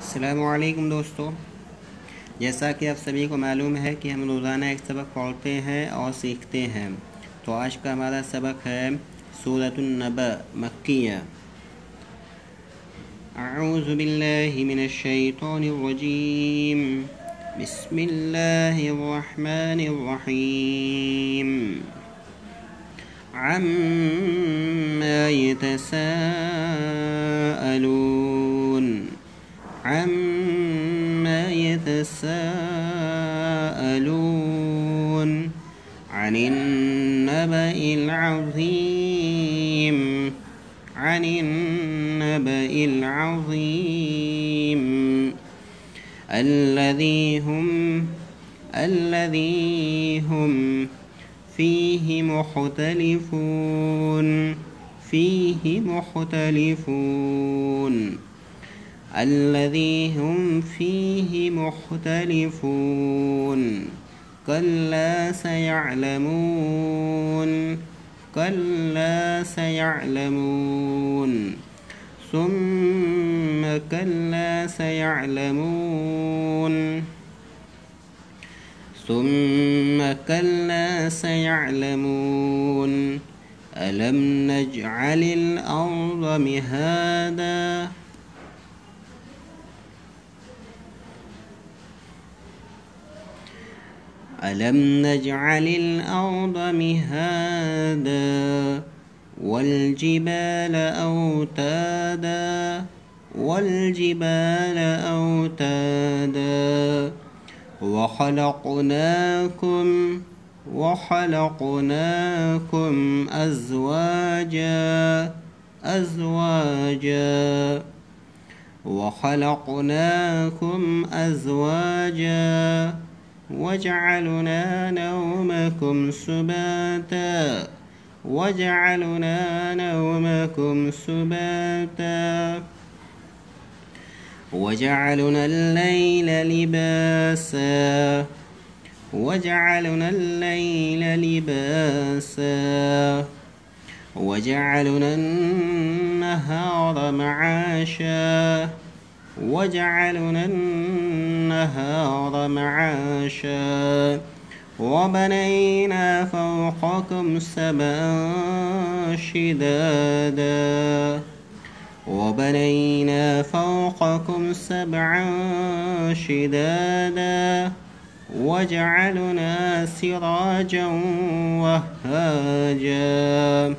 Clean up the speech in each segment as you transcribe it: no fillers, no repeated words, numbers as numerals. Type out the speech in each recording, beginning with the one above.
अस्सलामुअलैकुम दोस्तों। जैसा कि आप सभी को मालूम है कि हम रोज़ाना एक सबक पढ़ते हैं और सीखते हैं। तो आज का हमारा सबक है सूरतुन नबा मक्किया। अऊज़ु बिल्लाहि मिनश शैतानिर रजीम। बिस्मिल्लाहिर रहमानिर रहीम। अम्मा यतसाअलून। عما يتساءلون عن النبأ العظيم الذي هم فيه مختلفون الذي هم فيه مختلفون كلا سيعلمون ثم كلا سيعلمون ألم نجعل الأرض مهادا والجبال أوتادا وخلقناكم أزواجا وجعلنا نومكم سباتا وجعلنا الليل لباسا وجعلنا النهار معاشا وبنينا فوقكم سبعا شدادا وجعلنا سراجا وهاجا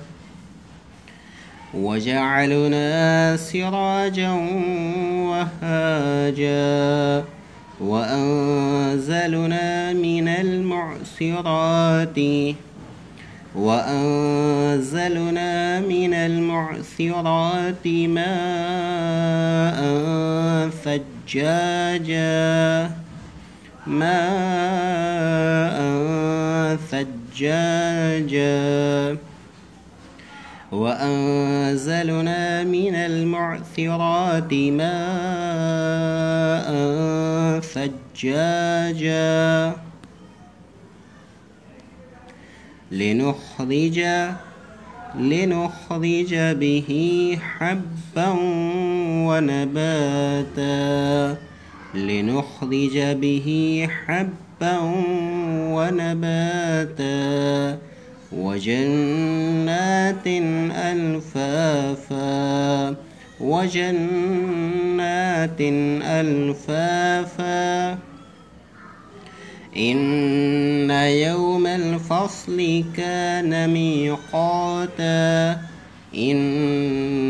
وأنزلنا من المعصرات ماء ثجاجا لنخرج به حبا ونباتا وجنات ألفافا إن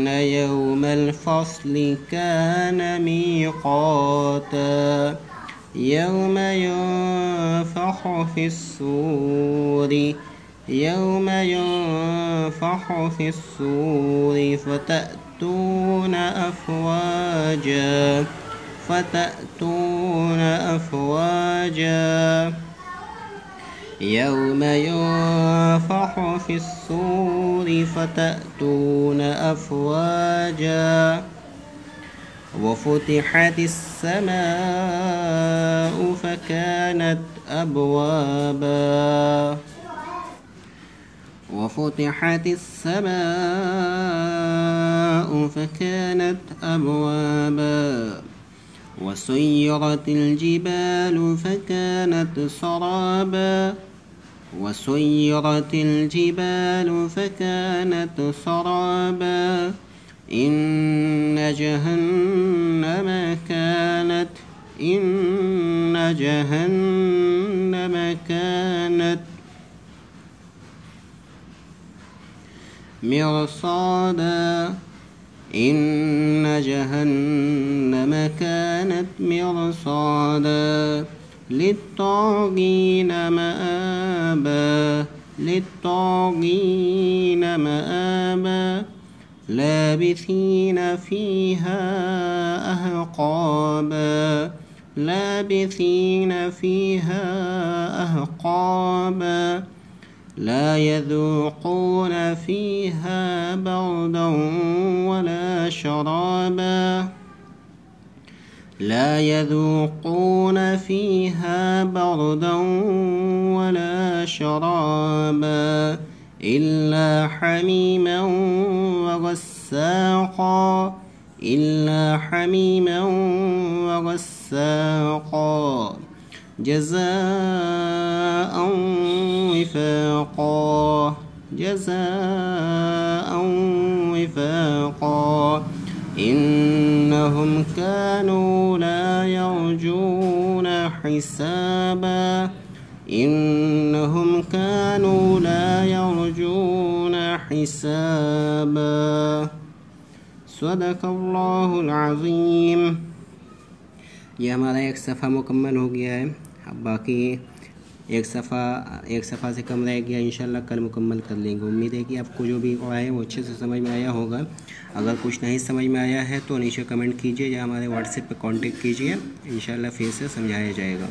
يوم الفصل كان ميقاتا يوم ينفخ في الصور فتأتون أفواجا يوم ينفخ في الصور فتأتون أفواجا وفتحت السماء فكانت أبوابا وسيرت الجبال فكانت سرابا وسيرت الجبال فكانت سرابا إن جهنم كانت مرصادا إن جهنم كانت مرصادا للطاغين مآبا لابثين فيها أحقابا لا يذوقون فيها بردا ولا شرابا إلا حميما وغساقا جزاء وفاقا إنهم كانوا لا يرجون حسابا صدق अल्लाह अज़ीम। ये हमारा एक सफ़ा मुकम्मल हो गया है। अब बाकी एक सफ़ा से कम रह गया, इंशाल्लाह कल मुकम्मल कर लेंगे। उम्मीद है कि आपको जो भी आया है वो अच्छे से समझ में आया होगा। अगर कुछ नहीं समझ में आया है तो नीचे कमेंट कीजिए या हमारे व्हाट्सएप पे कांटेक्ट कीजिए, इंशाल्लाह फिर से समझाया जाएगा।